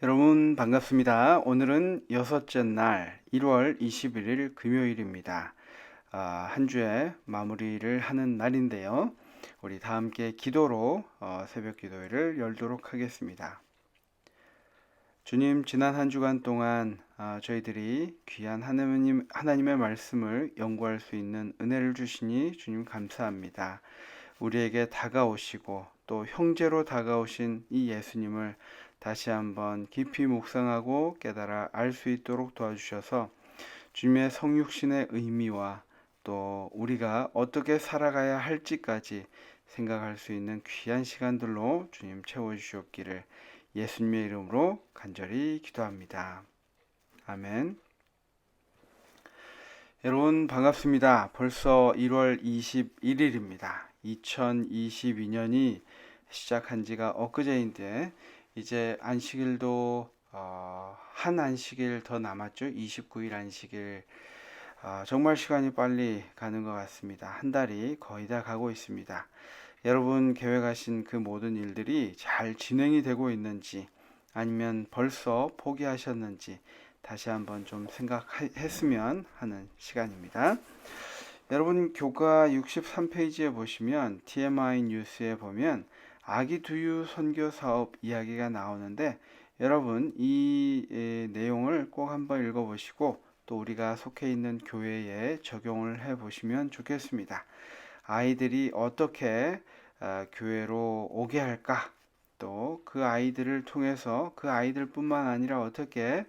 여러분 반갑습니다. 오늘은 여섯째 날 1월 21일 금요일입니다. 한 주의 마무리를 하는 날인데요. 우리 다 함께 기도로 새벽 기도회를 열도록 하겠습니다. 주님, 지난 한 주간 동안 저희들이 귀한 하나님의 말씀을 연구할 수 있는 은혜를 주시니 주님 감사합니다. 우리에게 다가오시고 또 형제로 다가오신 이 예수님을 다시 한번 깊이 묵상하고 깨달아 알 수 있도록 도와주셔서 주님의 성육신의 의미와 또 우리가 어떻게 살아가야 할지까지 생각할 수 있는 귀한 시간들로 주님 채워주시옵기를 예수님의 이름으로 간절히 기도합니다. 아멘. 여러분 반갑습니다. 벌써 1월 21일입니다. 2022년이 시작한 지가 엊그제인데 이제 안식일도 한 안식일 더 남았죠. 29일 안식일. 정말 시간이 빨리 가는 것 같습니다. 한 달이 거의 다 가고 있습니다. 여러분 계획하신 그 모든 일들이 잘 진행이 되고 있는지 아니면 벌써 포기하셨는지 다시 한번 좀 생각했으면 하는 시간입니다. 여러분 교과 63페이지에 보시면 TMI 뉴스에 보면 아기 두유 선교 사업 이야기가 나오는데 여러분 이 내용을 꼭 한번 읽어보시고 또 우리가 속해 있는 교회에 적용을 해보시면 좋겠습니다. 아이들이 어떻게 교회로 오게 할까? 또 그 아이들을 통해서 그 아이들뿐만 아니라 어떻게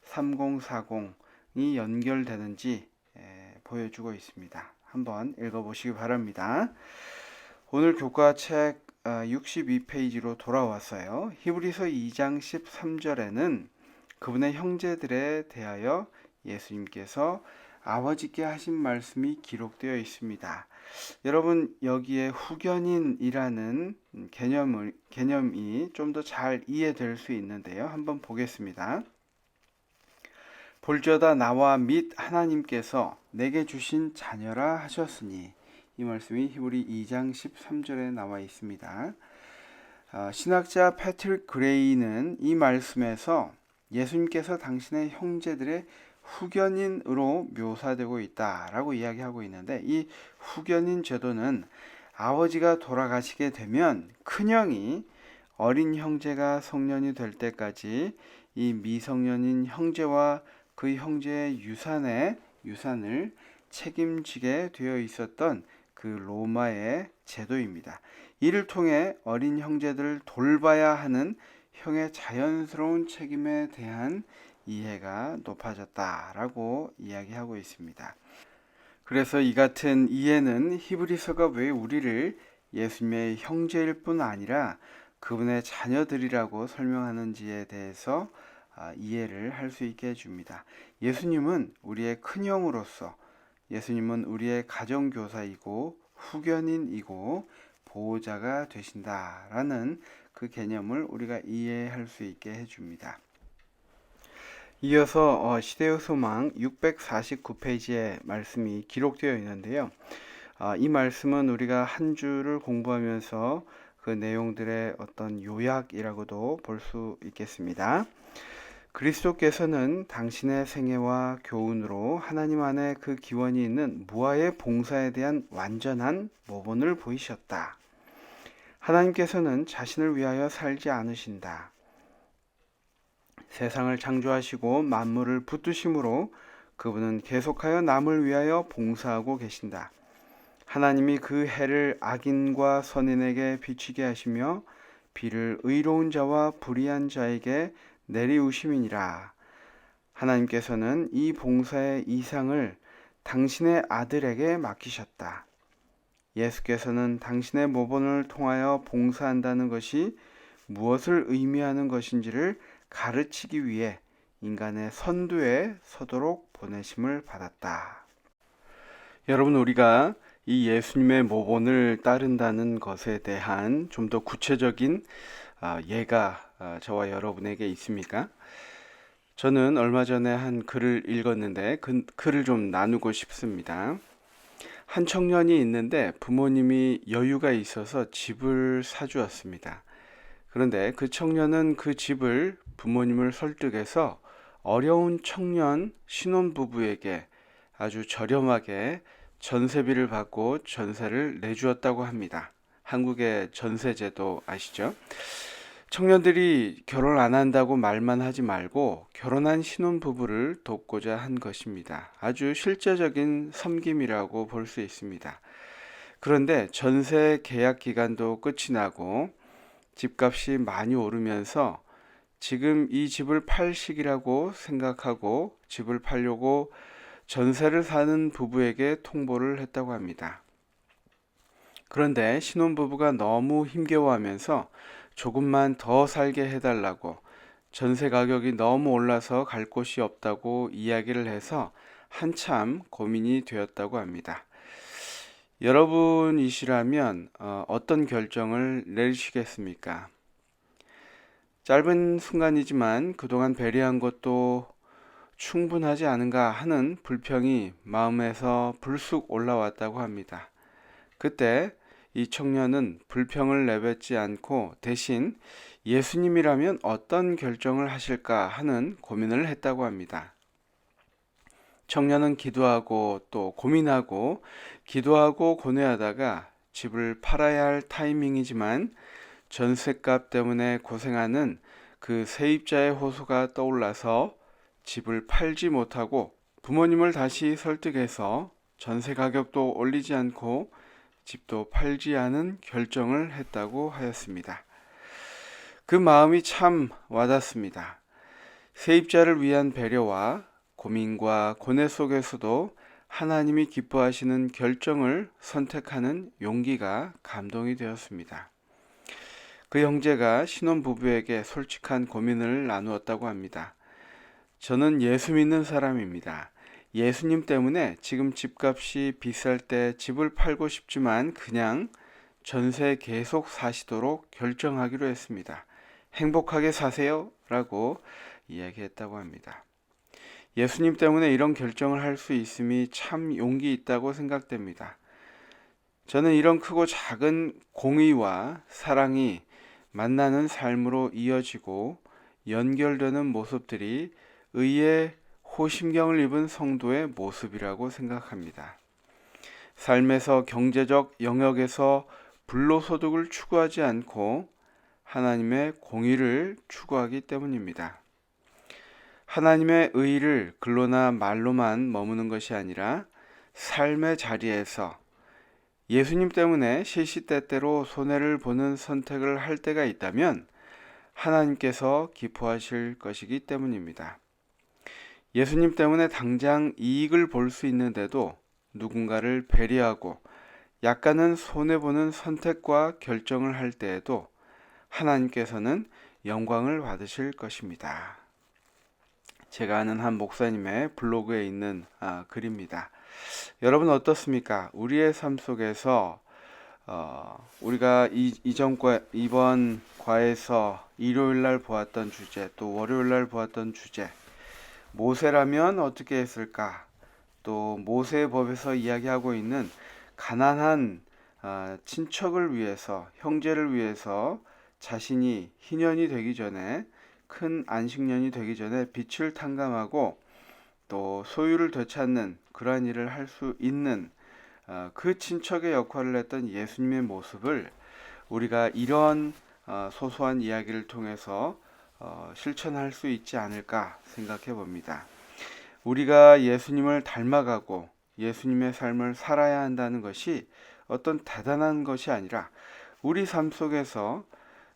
3040이 연결되는지 보여주고 있습니다. 한번 읽어보시기 바랍니다. 오늘 교과책 62페이지로 돌아왔어요. 히브리서 2장 13절에는 그분의 형제들에 대하여 예수님께서 아버지께 하신 말씀이 기록되어 있습니다. 여러분 여기에 후견인이라는 개념이 좀 더 잘 이해될 수 있는데요. 한번 보겠습니다. 볼저다 나와 및 하나님께서 내게 주신 자녀라 하셨으니 이 말씀이 히브리 2장 13절에 나와 있습니다. 신학자 패트릭 그레이는 이 말씀에서 예수님께서 당신의 형제들의 후견인으로 묘사되고 있다라고 이야기하고 있는데 이 후견인 제도는 아버지가 돌아가시게 되면 큰형이 어린 형제가 성년이 될 때까지 이 미성년인 형제와 그 형제의 유산을 책임지게 되어 있었던 그 로마의 제도입니다. 이를 통해 어린 형제들을 돌봐야 하는 형의 자연스러운 책임에 대한 이해가 높아졌다라고 이야기하고 있습니다. 그래서 이 같은 이해는 히브리서가 왜 우리를 예수님의 형제일 뿐 아니라 그분의 자녀들이라고 설명하는지에 대해서 이해를 할 수 있게 해줍니다. 예수님은 우리의 큰형으로서 예수님은 우리의 가정교사이고 후견인이고 보호자가 되신다라는 그 개념을 우리가 이해할 수 있게 해줍니다. 이어서 시대의 소망 649페이지에 말씀이 기록되어 있는데요. 이 말씀은 우리가 한 주를 공부하면서 그 내용들의 어떤 요약이라고도 볼 수 있겠습니다. 그리스도께서는 당신의 생애와 교훈으로 하나님 안에 그 기원이 있는 무아의 봉사에 대한 완전한 모본을 보이셨다. 하나님께서는 자신을 위하여 살지 않으신다. 세상을 창조하시고 만물을 붙드심으로 그분은 계속하여 남을 위하여 봉사하고 계신다. 하나님이 그 해를 악인과 선인에게 비치게 하시며 비를 의로운 자와 불의한 자에게 내리우심이니라. 하나님께서는 이 봉사의 이상을 당신의 아들에게 맡기셨다. 예수께서는 당신의 모본을 통하여 봉사한다는 것이 무엇을 의미하는 것인지를 가르치기 위해 인간의 선두에 서도록 보내심을 받았다. 여러분 우리가 이 예수님의 모본을 따른다는 것에 대한 좀 더 구체적인 예가 저와 여러분에게 있습니까? 저는 얼마 전에 한 글을 읽었는데 그 글을 좀 나누고 싶습니다. 한 청년이 있는데 부모님이 여유가 있어서 집을 사주었습니다. 그런데 그 청년은 그 집을 부모님을 설득해서 어려운 청년 신혼부부에게 아주 저렴하게 전세비를 받고 전세를 내주었다고 합니다. 한국의 전세제도 아시죠? 청년들이 결혼 안 한다고 말만 하지 말고 결혼한 신혼부부를 돕고자 한 것입니다. 아주 실제적인 섬김이라고 볼 수 있습니다. 그런데 전세 계약 기간도 끝이 나고 집값이 많이 오르면서 지금 이 집을 팔 시기라고 생각하고 집을 팔려고 전세를 사는 부부에게 통보를 했다고 합니다. 그런데 신혼부부가 너무 힘겨워하면서 조금만 더 살게 해달라고 전세 가격이 너무 올라서 갈 곳이 없다고 이야기를 해서 한참 고민이 되었다고 합니다. 여러분이시라면 어떤 결정을 내리시겠습니까? 짧은 순간이지만 그동안 배려한 것도 충분하지 않은가 하는 불평이 마음에서 불쑥 올라왔다고 합니다. 그때 이 청년은 불평을 내뱉지 않고 대신 예수님이라면 어떤 결정을 하실까 하는 고민을 했다고 합니다. 청년은 기도하고 또 고민하고 기도하고 고뇌하다가 집을 팔아야 할 타이밍이지만 전셋값 때문에 고생하는 그 세입자의 호소가 떠올라서 집을 팔지 못하고 부모님을 다시 설득해서 전세 가격도 올리지 않고 집도 팔지 않은 결정을 했다고 하였습니다. 그 마음이 참 와닿습니다. 세입자를 위한 배려와 고민과 고뇌 속에서도 하나님이 기뻐하시는 결정을 선택하는 용기가 감동이 되었습니다. 그 형제가 신혼부부에게 솔직한 고민을 나누었다고 합니다. 저는 예수 믿는 사람입니다. 예수님 때문에 지금 집값이 비쌀 때 집을 팔고 싶지만 그냥 전세 계속 사시도록 결정하기로 했습니다. 행복하게 사세요 라고 이야기했다고 합니다. 예수님 때문에 이런 결정을 할 수 있음이 참 용기 있다고 생각됩니다. 저는 이런 크고 작은 공의와 사랑이 만나는 삶으로 이어지고 연결되는 모습들이 의의 호심경을 입은 성도의 모습이라고 생각합니다. 삶에서 경제적 영역에서 불로소득을 추구하지 않고 하나님의 공의를 추구하기 때문입니다. 하나님의 의의를 글로나 말로만 머무는 것이 아니라 삶의 자리에서 예수님 때문에 시시때때로 손해를 보는 선택을 할 때가 있다면 하나님께서 기뻐하실 것이기 때문입니다. 예수님 때문에 당장 이익을 볼 수 있는데도 누군가를 배려하고 약간은 손해보는 선택과 결정을 할 때에도 하나님께서는 영광을 받으실 것입니다. 제가 아는 한 목사님의 블로그에 있는 글입니다. 여러분 어떻습니까? 우리의 삶 속에서 우리가 이번 과에서 일요일 날 보았던 주제, 또 월요일 날 보았던 주제, 모세라면 어떻게 했을까? 또 모세의 법에서 이야기하고 있는 가난한 친척을 위해서, 형제를 위해서 자신이 희년이 되기 전에, 큰 안식년이 되기 전에 빛을 탕감하고 또 소유를 되찾는 그러한 일을 할 수 있는 그 친척의 역할을 했던 예수님의 모습을 우리가 이런 소소한 이야기를 통해서 실천할 수 있지 않을까 생각해 봅니다. 우리가 예수님을 닮아가고 예수님의 삶을 살아야 한다는 것이 어떤 대단한 것이 아니라 우리 삶 속에서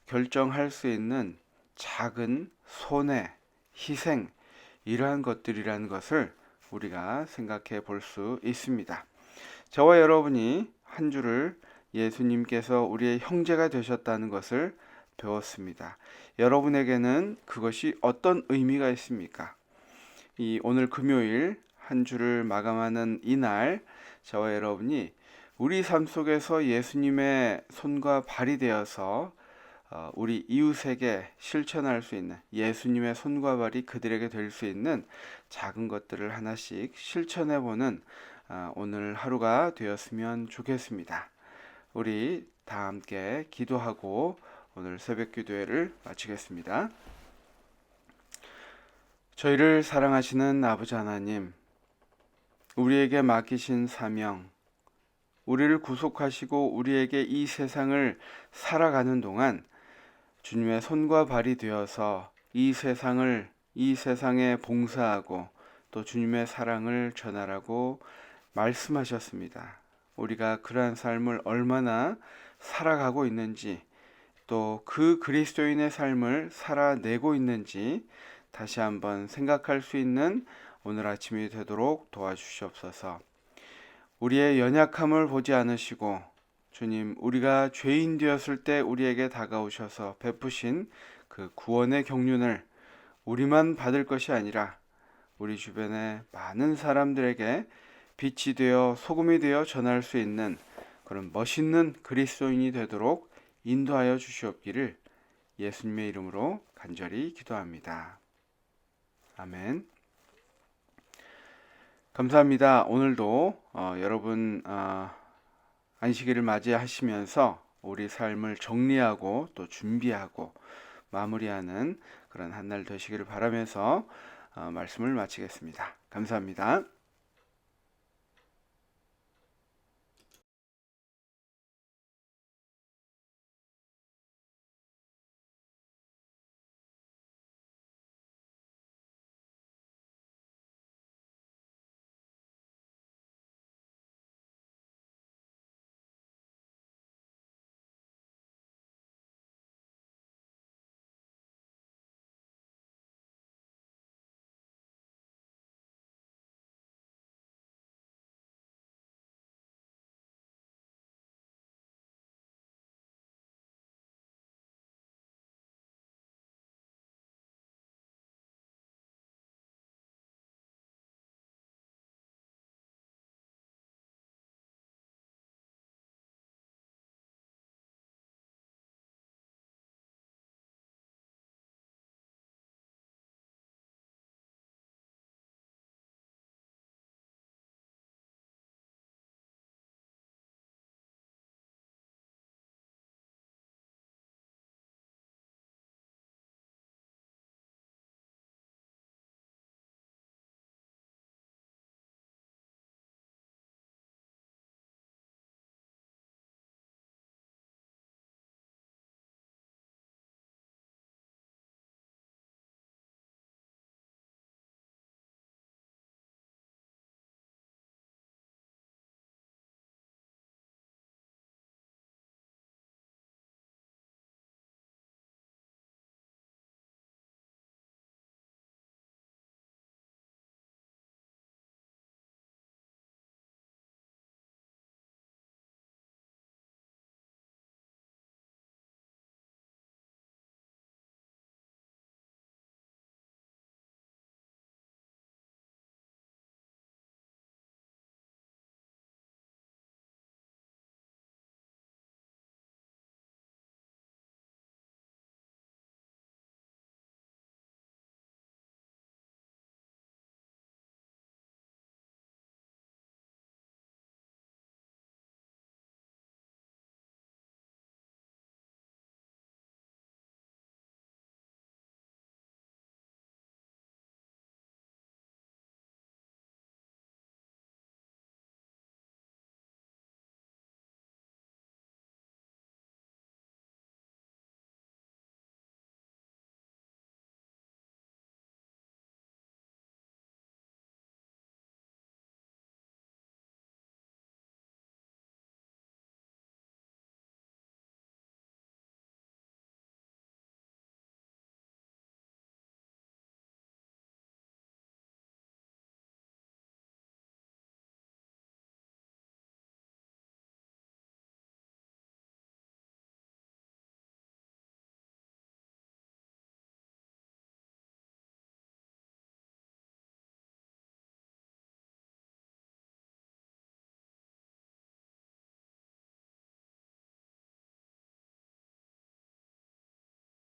결정할 수 있는 작은 손해, 희생, 이러한 것들이라는 것을 우리가 생각해 볼 수 있습니다. 저와 여러분이 한 주를 예수님께서 우리의 형제가 되셨다는 것을 배웠습니다. 여러분에게는 그것이 어떤 의미가 있습니까? 오늘 금요일 한 주를 마감하는 이날 저와 여러분이 우리 삶 속에서 예수님의 손과 발이 되어서 우리 이웃에게 실천할 수 있는 예수님의 손과 발이 그들에게 될 수 있는 작은 것들을 하나씩 실천해보는 오늘 하루가 되었으면 좋겠습니다. 우리 다 함께 기도하고 오늘 새벽 기도회를 마치겠습니다. 저희를 사랑하시는 아버지 하나님, 우리에게 맡기신 사명, 우리를 구속하시고 우리에게 이 세상을 살아가는 동안 주님의 손과 발이 되어서 이 세상에 봉사하고 또 주님의 사랑을 전하라고 말씀하셨습니다. 우리가 그러한 삶을 얼마나 살아가고 있는지, 또 그 그리스도인의 삶을 살아내고 있는지 다시 한번 생각할 수 있는 오늘 아침이 되도록 도와주시옵소서. 우리의 연약함을 보지 않으시고 주님, 우리가 죄인 되었을 때 우리에게 다가오셔서 베푸신 그 구원의 경륜을 우리만 받을 것이 아니라 우리 주변의 많은 사람들에게 빛이 되어 소금이 되어 전할 수 있는 그런 멋있는 그리스도인이 되도록 인도하여 주시옵기를 예수님의 이름으로 간절히 기도합니다. 아멘. 감사합니다. 오늘도 여러분 안식일을 맞이하시면서 우리 삶을 정리하고 또 준비하고 마무리하는 그런 한 날 되시기를 바라면서 말씀을 마치겠습니다. 감사합니다.